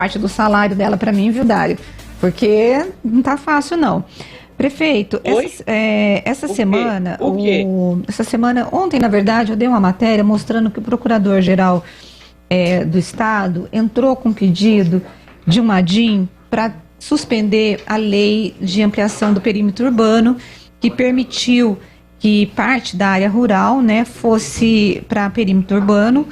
parte do salário dela para mim, viu, Dário? Porque não tá fácil, não. Prefeito, essa semana, ontem, na verdade, eu dei uma matéria mostrando que o Procurador-Geral do Estado entrou com pedido de uma ADIM para suspender a lei de ampliação do perímetro urbano, que permitiu que parte da área rural, né, fosse para perímetro urbano,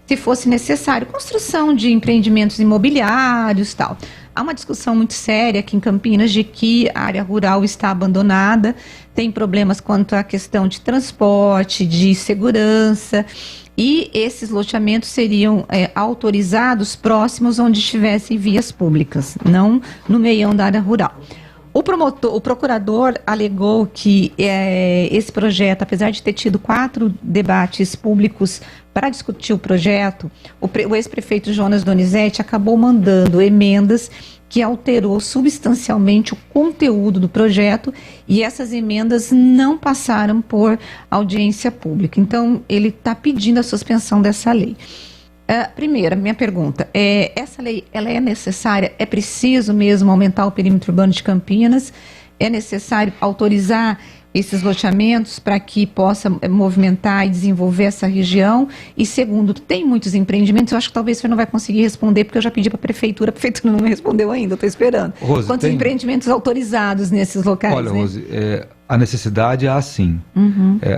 se fosse necessário, construção de empreendimentos imobiliários e tal. Há uma discussão muito séria aqui em Campinas de que a área rural está abandonada, tem problemas quanto à questão de transporte, de segurança, e esses loteamentos seriam autorizados próximos onde estivessem vias públicas, não no meião da área rural. O procurador alegou que esse projeto, apesar de ter tido 4 debates públicos para discutir o projeto, o ex-prefeito Jonas Donizete acabou mandando emendas que alterou substancialmente o conteúdo do projeto e essas emendas não passaram por audiência pública. Então, ele está pedindo a suspensão dessa lei. Primeira, minha pergunta, essa lei ela é necessária? É preciso mesmo aumentar o perímetro urbano de Campinas? É necessário autorizar esses loteamentos para que possa movimentar e desenvolver essa região? E segundo, tem muitos empreendimentos, eu acho que talvez você não vai conseguir responder, porque eu já pedi para a prefeitura não me respondeu ainda, eu estou esperando. Rose, quantos empreendimentos autorizados nesses locais? Olha, né? Rose, a necessidade é assim,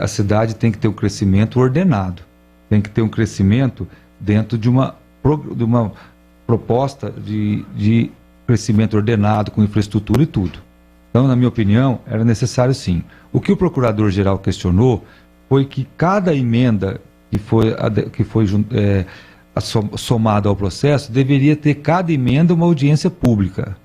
a cidade tem que ter um crescimento ordenado, tem que ter um crescimento dentro de uma proposta de crescimento ordenado, com infraestrutura e tudo. Então, na minha opinião, era necessário sim. O que o Procurador-Geral questionou foi que cada emenda que foi somada ao processo deveria ter cada emenda uma audiência pública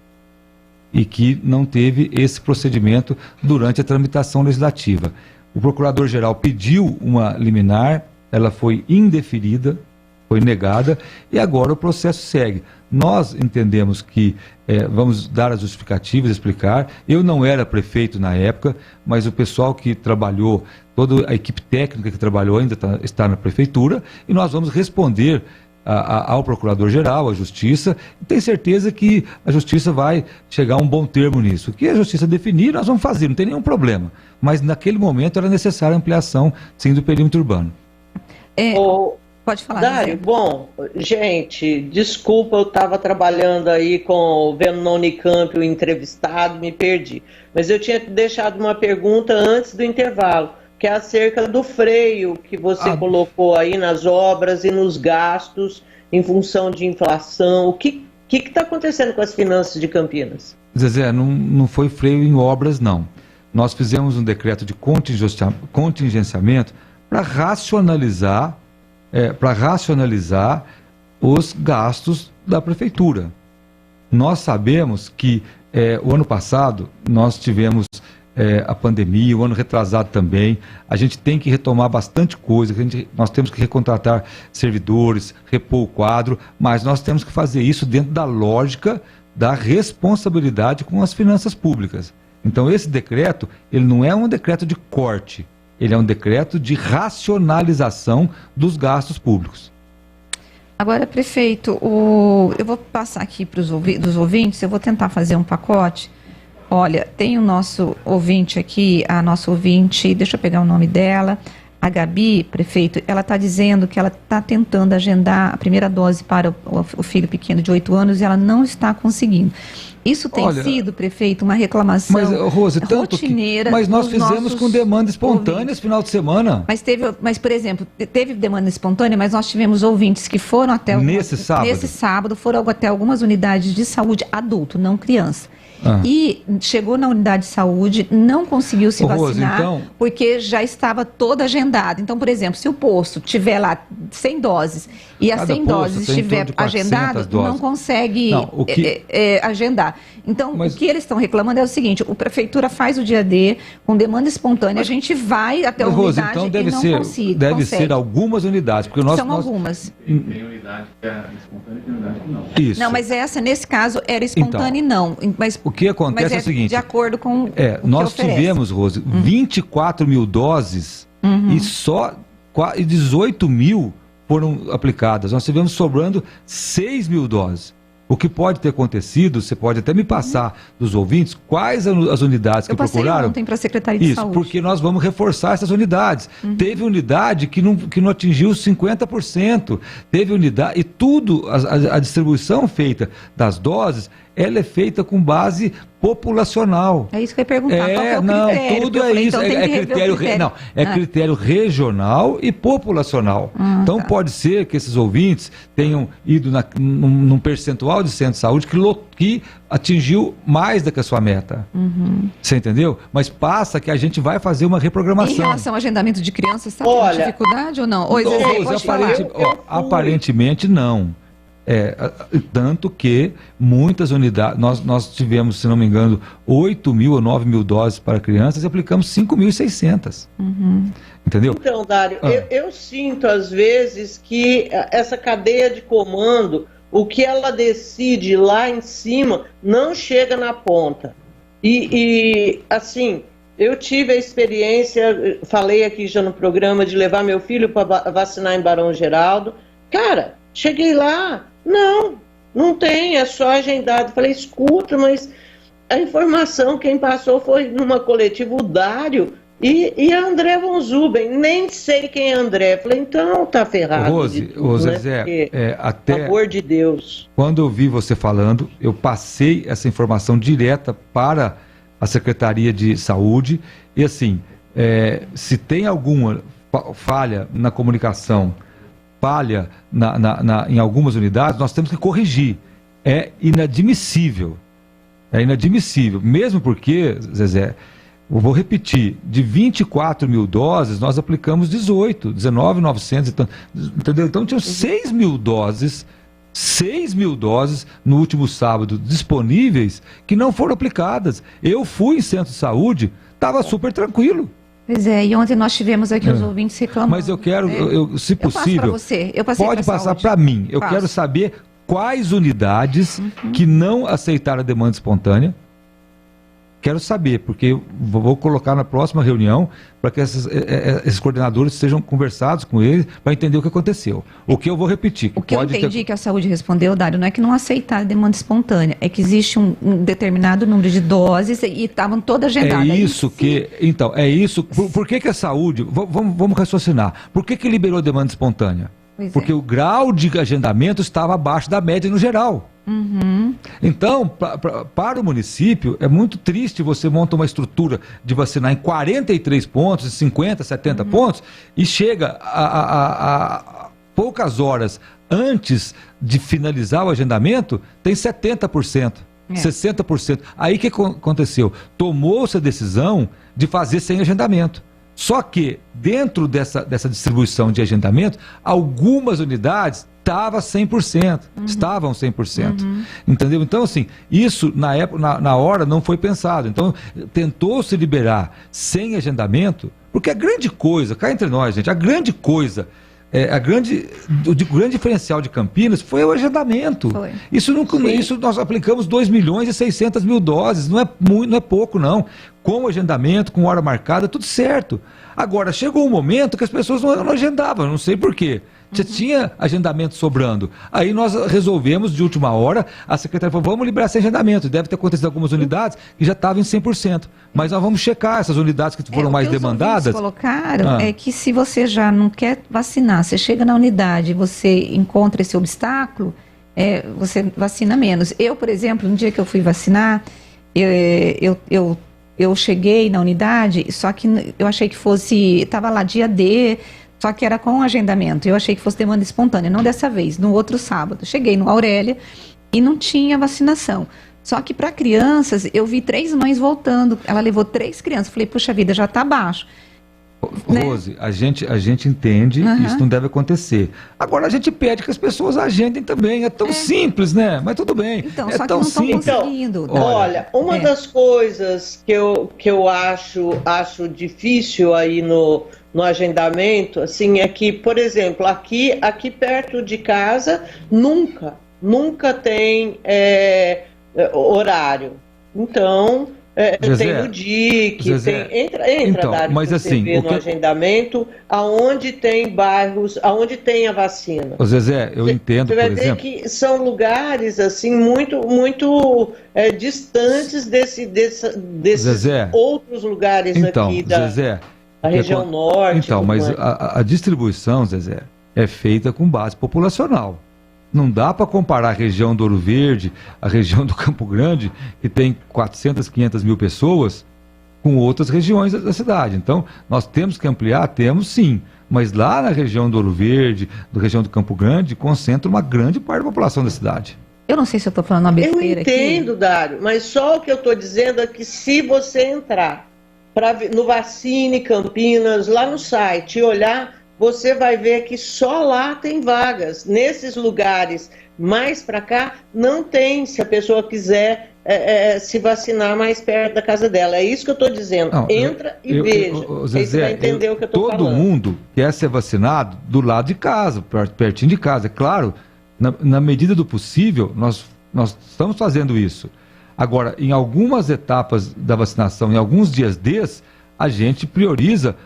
e que não teve esse procedimento durante a tramitação legislativa. O Procurador-Geral pediu uma liminar, ela foi indeferida, foi negada e agora o processo segue. Nós entendemos que vamos dar as justificativas, explicar. Eu não era prefeito na época, mas o pessoal que trabalhou, toda a equipe técnica que trabalhou ainda está na prefeitura e nós vamos responder ao Procurador-Geral, à Justiça, e tenho certeza que a Justiça vai chegar a um bom termo nisso. O que a Justiça definir, nós vamos fazer, não tem nenhum problema. Mas naquele momento era necessária a ampliação, sim, do perímetro urbano. Pode falar, Dário, bom, gente, desculpa, eu estava trabalhando aí vendo no Unicamp o entrevistado, me perdi. Mas eu tinha deixado uma pergunta antes do intervalo, que é acerca do freio que você colocou aí nas obras e nos gastos em função de inflação. O que está acontecendo com as finanças de Campinas? Zezé, não foi freio em obras, não. Nós fizemos um decreto de contingenciamento para racionalizar os gastos da prefeitura. Nós sabemos que o ano passado nós tivemos a pandemia, o ano retrasado também, a gente tem que retomar bastante coisa, nós temos que recontratar servidores, repor o quadro, mas nós temos que fazer isso dentro da lógica da responsabilidade com as finanças públicas. Então esse decreto, ele não é um decreto de corte, ele é um decreto de racionalização dos gastos públicos. Agora, prefeito, eu vou passar aqui para os ouvintes, eu vou tentar fazer um pacote. Olha, tem o nosso ouvinte aqui, a nossa ouvinte, deixa eu pegar o nome dela, a Gabi, prefeito, ela está dizendo que ela está tentando agendar a primeira dose para o filho pequeno de 8 anos e ela não está conseguindo. Isso tem sido, prefeito, uma reclamação Rose, rotineira. Mas nós fizemos com demanda espontânea esse final de semana. Mas, por exemplo, teve demanda espontânea, mas nós tivemos ouvintes que foram até... Nesse sábado, foram até algumas unidades de saúde adulto, não criança. E chegou na unidade de saúde, não conseguiu se vacinar, Rose, porque já estava toda agendada. Então, por exemplo, se o posto tiver lá 100 doses e as 100 doses estiver agendado, não consegue agendar. Então, o que eles estão reclamando é o seguinte: a prefeitura faz o dia D com demanda espontânea, a gente vai até a unidade então e não consegue. Deve ser algumas unidades. Porque São algumas. Tem unidade que é espontânea e tem unidade que não. Isso. Não, mas essa, nesse caso, era espontânea e não. Mas o que acontece é o seguinte... de acordo com o que nós oferece. tivemos, Rose, 24 mil doses e só 18 mil foram aplicadas. Nós tivemos sobrando 6 mil doses. O que pode ter acontecido, você pode até me passar dos ouvintes, quais as unidades que procuraram? Eu passei ontem para a Secretaria de Saúde. Isso, porque nós vamos reforçar essas unidades. Teve unidade que não atingiu 50%, teve unidade, e tudo, a distribuição feita das doses, ela é feita com base populacional. É isso que eu ia perguntar, qual é o critério? Tudo é isso, então critério regional e populacional. Então pode ser que esses ouvintes tenham ido num percentual de centro de saúde que atingiu mais do que a sua meta. Você entendeu? Mas passa que a gente vai fazer uma reprogramação. Em relação ao agendamento de crianças, está tendo dificuldade ou não? Aparentemente não. Tanto que muitas unidades, nós tivemos, se não me engano, 8 mil ou 9 mil doses para crianças e aplicamos 5.600. Entendeu? Então, Dário, eu sinto às vezes que essa cadeia de comando, o que ela decide lá em cima, não chega na ponta. E assim, eu tive a experiência, falei aqui já no programa, de levar meu filho para vacinar em Barão Geraldo. Cara, cheguei lá, não tem, é só agendado. Falei, escuta, mas a informação quem passou foi numa coletiva, o Dário e a André von Zuben, nem sei quem é André. Falei, então tá ferrado. Rose, Zezé, até pelo amor de Deus. Quando eu vi você falando, eu passei essa informação direta para a Secretaria de Saúde e assim, se tem alguma falha na comunicação, falha em algumas unidades, nós temos que corrigir. É inadmissível. É inadmissível. Mesmo porque, Zezé, eu vou repetir, de 24 mil doses, nós aplicamos 19.900, entendeu? Então tinham 6 mil doses no último sábado disponíveis que não foram aplicadas. Eu fui em centro de saúde, estava super tranquilo. Pois é, e ontem nós tivemos aqui os ouvintes reclamando. Mas eu quero, se possível, pode passar para mim. Eu quero saber quais unidades que não aceitaram a demanda espontânea. Quero saber, porque vou colocar na próxima reunião para que esses coordenadores sejam conversados com eles para entender o que aconteceu. O que eu vou repetir. O que eu entendi que a saúde respondeu, Dário, não é que não aceitaram a demanda espontânea, é que existe um determinado número de doses e estavam todas agendadas. É isso. Por que a saúde, vamos raciocinar, por que liberou a demanda espontânea? Porque o grau de agendamento estava abaixo da média no geral. Então, para o município, é muito triste você montar uma estrutura de vacinar em 43 pontos, 50, 70 pontos, e chega a poucas horas antes de finalizar o agendamento, tem 70%, 60%. Aí o que aconteceu? Tomou-se a decisão de fazer sem agendamento. Só que, dentro dessa distribuição de agendamento, algumas unidades estavam 100%. Entendeu? Então, assim, isso na hora não foi pensado. Então, tentou-se liberar sem agendamento, porque a grande coisa, cá entre nós, gente, a grande coisa, o grande diferencial de Campinas foi o agendamento. Isso nós aplicamos 2.600.000 doses, não é pouco, não. Com agendamento, com hora marcada, tudo certo. Agora, chegou um momento que as pessoas não agendavam, não sei por quê. Já tinha agendamento sobrando. Aí nós resolvemos, de última hora, a secretaria falou, vamos liberar esse agendamento. Deve ter acontecido algumas unidades que já estavam em 100%. Mas nós vamos checar essas unidades que foram mais demandadas. O que os colocaram é que se você já não quer vacinar, você chega na unidade e você encontra esse obstáculo, você vacina menos. Eu, por exemplo, no dia que eu fui vacinar, eu cheguei na unidade, só que eu achei que estava lá dia D, só que era com agendamento. Eu achei que fosse demanda espontânea, não dessa vez, no outro sábado. Cheguei no Aurélia e não tinha vacinação. Só que para crianças, eu vi 3 mães voltando. Ela levou 3 crianças. Falei, puxa vida, já está baixo. Rose, né? a gente entende, isso não deve acontecer. Agora a gente pede que as pessoas agendem também. É tão simples, né? Mas tudo bem. Então, só tão que não estão conseguindo. Então, olha, uma das coisas que eu acho difícil aí no agendamento, assim, é que, por exemplo, aqui perto de casa, nunca tem horário. Então, tem o DIC, entra então, Dário, mas assim, no agendamento, aonde tem bairros, aonde tem a vacina. Zezé, eu entendo, por exemplo. Você vai ver que são lugares assim muito distantes desses Zezé, outros lugares aqui da região norte. Então, mas a distribuição, Zezé, é feita com base populacional. Não dá para comparar a região do Ouro Verde, a região do Campo Grande, que tem 400, 500 mil pessoas, com outras regiões da cidade. Então, nós temos que ampliar? Temos sim. Mas lá na região do Ouro Verde, na região do Campo Grande, concentra uma grande parte da população da cidade. Eu não sei se eu estou falando uma besteira aqui. Eu entendo, Dário, mas só o que eu estou dizendo é que se você entrar no Vacine Campinas, lá no site, e olhar, você vai ver que só lá tem vagas. Nesses lugares mais para cá, não tem, se a pessoa quiser se vacinar mais perto da casa dela. É isso que eu estou dizendo. Não, entra e veja. Zezé, aí você vai entender o que eu estou falando. Todo mundo quer ser vacinado do lado de casa, pertinho de casa. É claro, na medida do possível, nós estamos fazendo isso. Agora, em algumas etapas da vacinação, em alguns dias a gente prioriza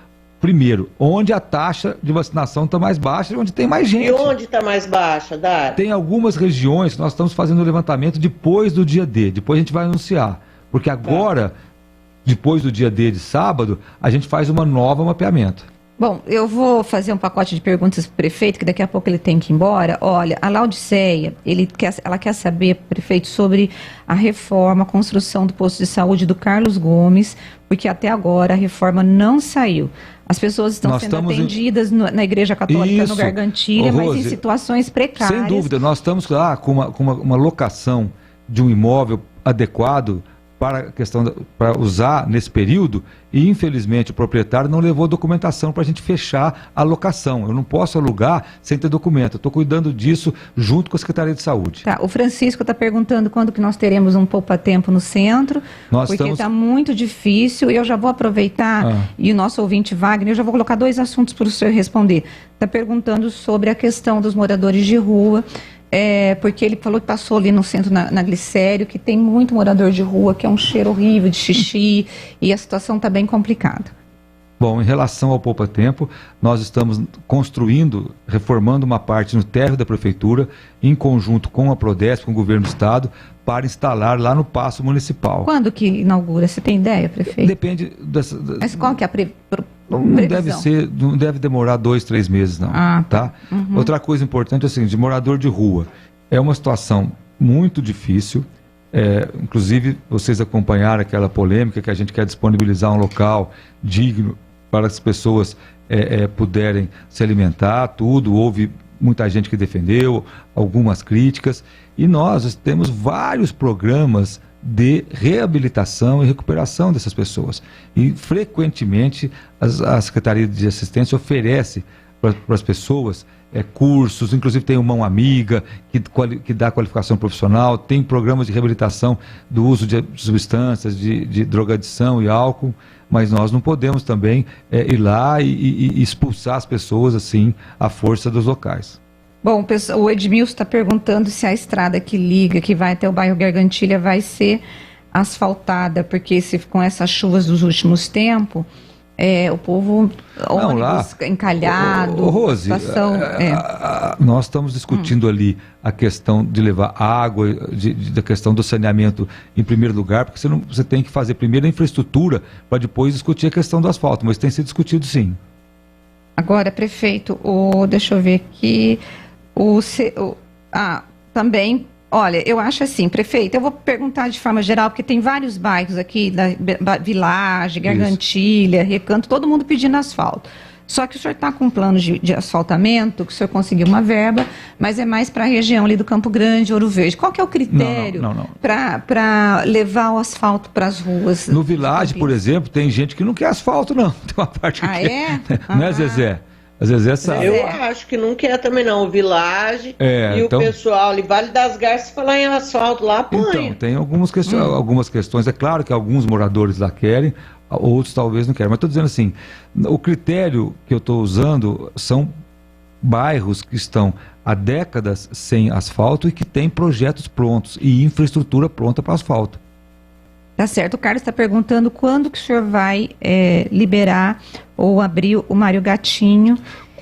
primeiro, onde a taxa de vacinação está mais baixa e onde tem mais gente. E onde está mais baixa, Dário? Tem algumas regiões que nós estamos fazendo o levantamento depois do dia D, depois a gente vai anunciar. Porque agora, depois do dia D de sábado, a gente faz uma nova mapeamento. Bom, eu vou fazer um pacote de perguntas para o prefeito, que daqui a pouco ele tem que ir embora. Olha, a Laodiceia, ela quer saber, prefeito, sobre a reforma, a construção do posto de saúde do Carlos Gomes, porque até agora a reforma não saiu. As pessoas estão sendo atendidas na Igreja Católica, no Gargantilha, mas em situações precárias. Sem dúvida, nós estamos lá com uma locação de um imóvel adequado para usar nesse período, e infelizmente o proprietário não levou documentação para a gente fechar a locação. Eu não posso alugar sem ter documento. Eu estou cuidando disso junto com a Secretaria de Saúde. Tá, o Francisco está perguntando quando que nós teremos um poupa-tempo no centro, porque está muito difícil. Eu já vou aproveitar, e o nosso ouvinte Wagner, eu já vou colocar 2 assuntos para o senhor responder. Está perguntando sobre a questão dos moradores de rua, porque ele falou que passou ali no centro, na Glicério, que tem muito morador de rua, que é um cheiro horrível de xixi, e a situação está bem complicada. Bom, em relação ao poupa-tempo, nós estamos construindo, reformando uma parte no térreo da Prefeitura, em conjunto com a Prodesp, com o Governo do Estado, para instalar lá no Paço Municipal. Quando que inaugura? Você tem ideia, prefeito? Depende Mas qual que é a não deve demorar 2, 3 meses, não. Tá? Uhum. Outra coisa importante é assim, de morador de rua. É uma situação muito difícil. Inclusive, vocês acompanharam aquela polêmica que a gente quer disponibilizar um local digno para as pessoas puderem se alimentar, tudo. Houve muita gente que defendeu, algumas críticas. E nós temos vários programas de reabilitação e recuperação dessas pessoas. E, frequentemente, a Secretaria de Assistência oferece para as pessoas cursos, inclusive tem o Mão Amiga, que dá qualificação profissional, tem programas de reabilitação do uso de substâncias, de drogadição e álcool, mas nós não podemos também ir lá e expulsar as pessoas assim à força dos locais. Bom, o Edmilson está perguntando se a estrada que liga, que vai até o bairro Gargantilha, vai ser asfaltada, porque com essas chuvas dos últimos tempos, o povo, ônibus encalhado, Rose, nós estamos discutindo ali a questão de levar água, da questão do saneamento em primeiro lugar, porque você tem que fazer primeiro a infraestrutura para depois discutir a questão do asfalto, mas tem sido discutido sim. Agora, prefeito, deixa eu ver aqui, também, olha, eu acho assim, prefeito, eu vou perguntar de forma geral, porque tem vários bairros aqui, da Village, Gargantilha, Recanto, todo mundo pedindo asfalto. Só que o senhor está com um plano de asfaltamento, que o senhor conseguiu uma verba, mas é mais para a região ali do Campo Grande, Ouro Verde. Qual que é o critério para levar o asfalto para as ruas? No Village, por exemplo, tem gente que não quer asfalto, não. Tem uma parte que quer. Não é, Zezé? A Zezé sabe. Eu acho que não quer também não. O Village e então, o pessoal ali, Vale das Garças, se falar em asfalto lá, apanha. Então, tem algumas questões. É claro que alguns moradores lá querem, outros talvez não querem. Mas estou dizendo assim, o critério que eu estou usando são bairros que estão há décadas sem asfalto e que têm projetos prontos e infraestrutura pronta para asfalto. Tá certo. O Carlos está perguntando quando que o senhor vai liberar ou abrir o Mário Gatinho.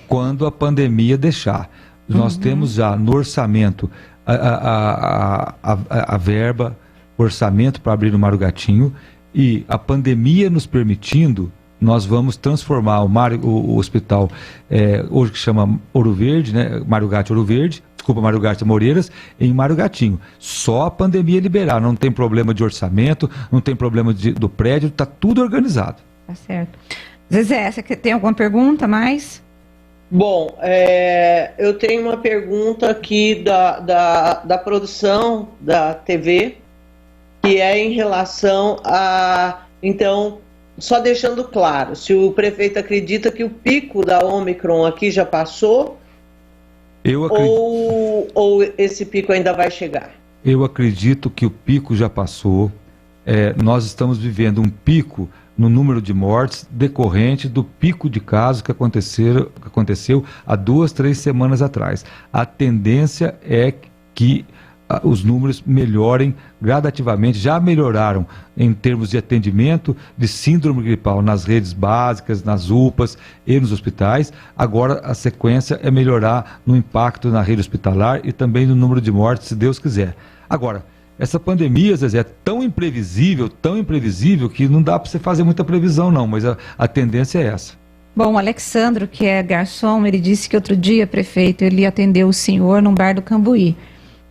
Quando a pandemia deixar. Nós temos já no orçamento a verba, orçamento para abrir o Mário Gatinho, e a pandemia nos permitindo, nós vamos transformar o hospital, hoje que chama Ouro Verde, né? Mário Gatti Ouro Verde, desculpa, Mário Gatti Moreiras, em Mário Gatinho. Só a pandemia liberar, não tem problema de orçamento, não tem problema do prédio, está tudo organizado. Tá certo. Zezé, você tem alguma pergunta mais? Bom, eu tenho uma pergunta aqui da produção da TV, que é em relação a... Então, só deixando claro, se o prefeito acredita que o pico da Ômicron aqui já passou, ou esse pico ainda vai chegar? Eu acredito que o pico já passou. Nós estamos vivendo um pico no número de mortes decorrente do pico de casos que aconteceu há 2, 3 semanas atrás. A tendência é que os números melhorem gradativamente, já melhoraram em termos de atendimento de síndrome gripal nas redes básicas, nas UPAs e nos hospitais. Agora a sequência é melhorar no impacto na rede hospitalar e também no número de mortes, se Deus quiser. Agora, essa pandemia, Zezé, é tão imprevisível que não dá para você fazer muita previsão não, mas a tendência é essa. Bom, o Alexandro, que é garçom, ele disse que outro dia, prefeito, ele atendeu o senhor num bar do Cambuí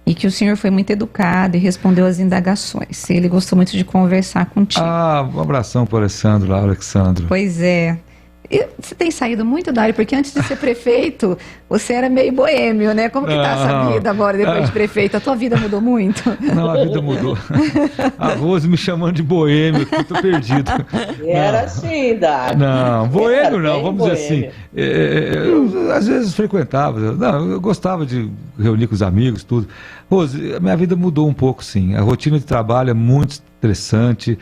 e que o senhor foi muito educado e respondeu às indagações. Ele gostou muito de conversar contigo. Um abração para o Alexandro lá, Alexandro. Pois é. E você tem saído muito da área, porque antes de ser prefeito, você era meio boêmio, né? Como que tá essa vida agora, depois de prefeito? A tua vida mudou muito? Não, a vida mudou. A Rose me chamando de boêmio, eu tô perdido. Era assim, Dário. Não, boêmio não, vamos dizer assim. Eu, às vezes frequentava, eu gostava de reunir com os amigos, tudo. Rose, a minha vida mudou um pouco, sim. A rotina de trabalho é muito estressante.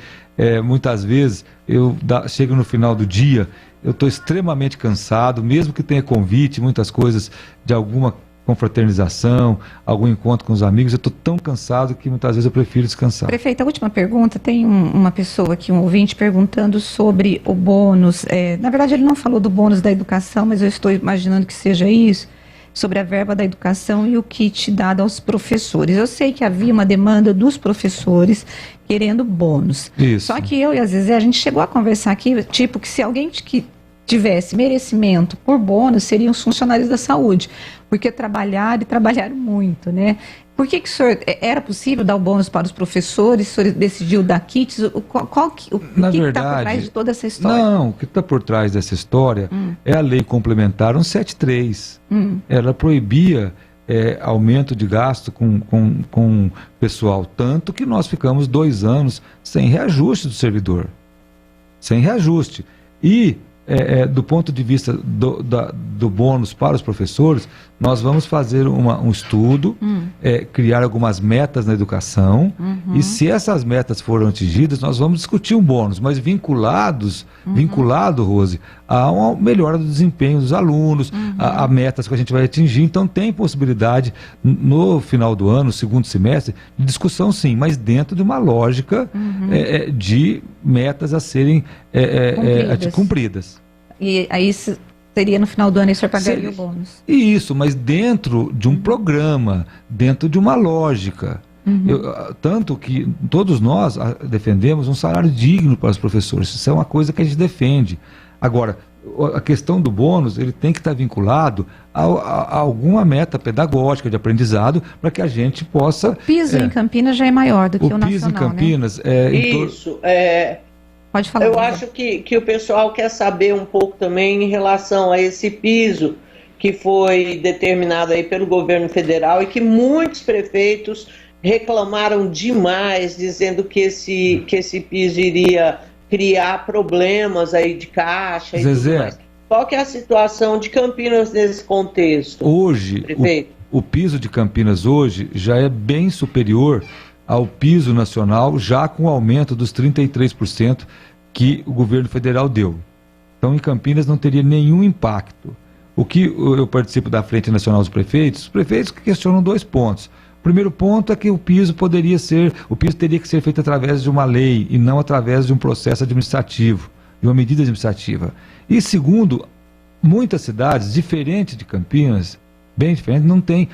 Muitas vezes eu chego no final do dia, eu estou extremamente cansado, mesmo que tenha convite, muitas coisas de alguma confraternização, algum encontro com os amigos, eu estou tão cansado que muitas vezes eu prefiro descansar. Prefeito, a última pergunta, tem uma pessoa aqui, um ouvinte, perguntando sobre o bônus. Na verdade, ele não falou do bônus da educação, mas eu estou imaginando que seja isso, sobre a verba da educação e o kit dado aos professores. Eu sei que havia uma demanda dos professores querendo bônus. Isso. Só que eu e a Zezé, a gente chegou a conversar aqui, tipo, que se alguém que tivesse merecimento por bônus, seriam os funcionários da saúde, porque trabalharam e trabalharam muito, né? Por que o senhor, era possível dar o bônus para os professores, o senhor decidiu dar kits? O que está por trás de toda essa história? Não, o que está por trás dessa história é a lei complementar 173. Ela proibia aumento de gasto com pessoal, tanto que nós ficamos 2 anos sem reajuste do servidor. Sem reajuste. E do ponto de vista do bônus para os professores, nós vamos fazer um estudo, criar algumas metas na educação, e se essas metas forem atingidas, nós vamos discutir um bônus, mas vinculado, Rose, a uma melhora do desempenho dos alunos, a metas que a gente vai atingir. Então tem possibilidade no final do ano, segundo semestre, de discussão sim, mas dentro de uma lógica de metas a serem cumpridas. E aí seria no final do ano e o senhor pagaria o bônus? Isso, mas dentro de um programa, dentro de uma lógica. Tanto que todos nós defendemos um salário digno para os professores. Isso é uma coisa que a gente defende. Agora, a questão do bônus, ele tem que estar vinculado a alguma meta pedagógica de aprendizado para que a gente possa... O piso em Campinas já é maior do que o nacional, piso em Campinas, né? Isso, Pode falar. Eu acho que o pessoal quer saber um pouco também em relação a esse piso que foi determinado aí pelo governo federal e que muitos prefeitos reclamaram demais, dizendo que esse piso iria criar problemas aí de caixa e Zezé, tudo mais. Qual que é a situação de Campinas nesse contexto? Hoje, o piso de Campinas hoje já é bem superior ao piso nacional, já com o aumento dos 33% que o governo federal deu. Então, em Campinas não teria nenhum impacto. O que eu participo da Frente Nacional dos Prefeitos, os prefeitos questionam 2 pontos. primeiro ponto é que o piso teria que ser feito através de uma lei e não através de um processo administrativo, de uma medida administrativa. E segundo, muitas cidades, diferente de Campinas, bem diferente, não tem,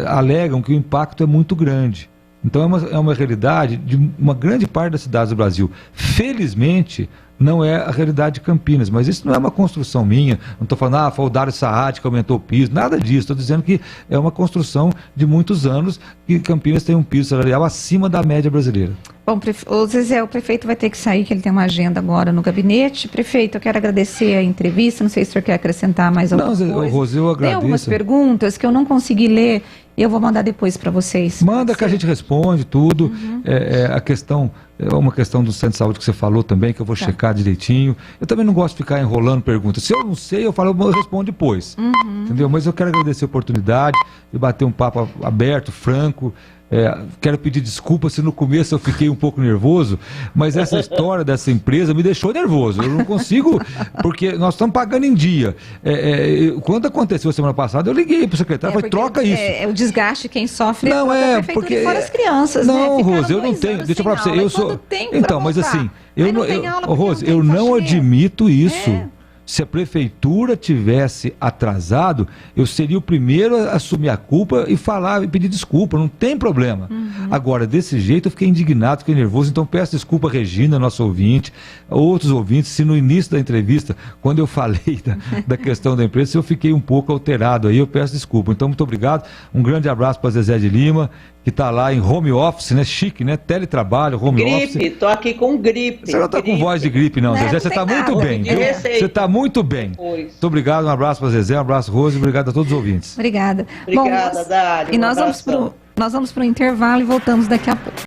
alegam que o impacto é muito grande. Então é uma realidade de uma grande parte das cidades do Brasil. Felizmente, não é a realidade de Campinas, mas isso não é uma construção minha, não estou falando, foi o Dário Saad que aumentou o piso, nada disso, estou dizendo que é uma construção de muitos anos que Campinas tem um piso salarial acima da média brasileira. Bom, o Zezé, o prefeito vai ter que sair, que ele tem uma agenda agora no gabinete. Prefeito, eu quero agradecer a entrevista, não sei se o senhor quer acrescentar mais alguma coisa. Não, Rose, eu agradeço. Tem algumas perguntas que eu não consegui ler, eu vou mandar depois para vocês. Manda que a gente responde tudo. A questão, uma questão do centro de saúde que você falou também, que eu vou checar direitinho. Eu também não gosto de ficar enrolando perguntas. Se eu não sei, eu respondo depois. Entendeu? Mas eu quero agradecer a oportunidade de bater um papo aberto, franco. Quero pedir desculpa se no começo eu fiquei um pouco nervoso, mas essa história dessa empresa me deixou nervoso. Eu não consigo, porque nós estamos pagando em dia. Quando aconteceu semana passada, eu liguei para o secretário e falei, troca isso. O desgaste, quem sofre não é porque fora as crianças. Não, né? Rose, eu não tenho. Deixa eu falar para você. Eu sou. Então, mas assim, Rose, eu não admito isso. Se a prefeitura tivesse atrasado, eu seria o primeiro a assumir a culpa e falar e pedir desculpa, não tem problema. Agora, desse jeito, eu fiquei indignado, fiquei nervoso, então peço desculpa a Regina, nosso ouvinte, a outros ouvintes, se no início da entrevista, quando eu falei da questão da empresa, se eu fiquei um pouco alterado aí, eu peço desculpa. Então, muito obrigado, um grande abraço para Zezé de Lima, que está lá em home office, né? Chique, né? Teletrabalho, home office. Gripe, tô aqui com gripe. Você não está com voz de gripe, não, Zezé. Você está muito bem, viu? Você está muito bem. Muito obrigado, um abraço para Zezé, um abraço, Rose, obrigado a todos os ouvintes. Obrigada. Obrigada, Dário. E nós vamos para o intervalo e voltamos daqui a pouco.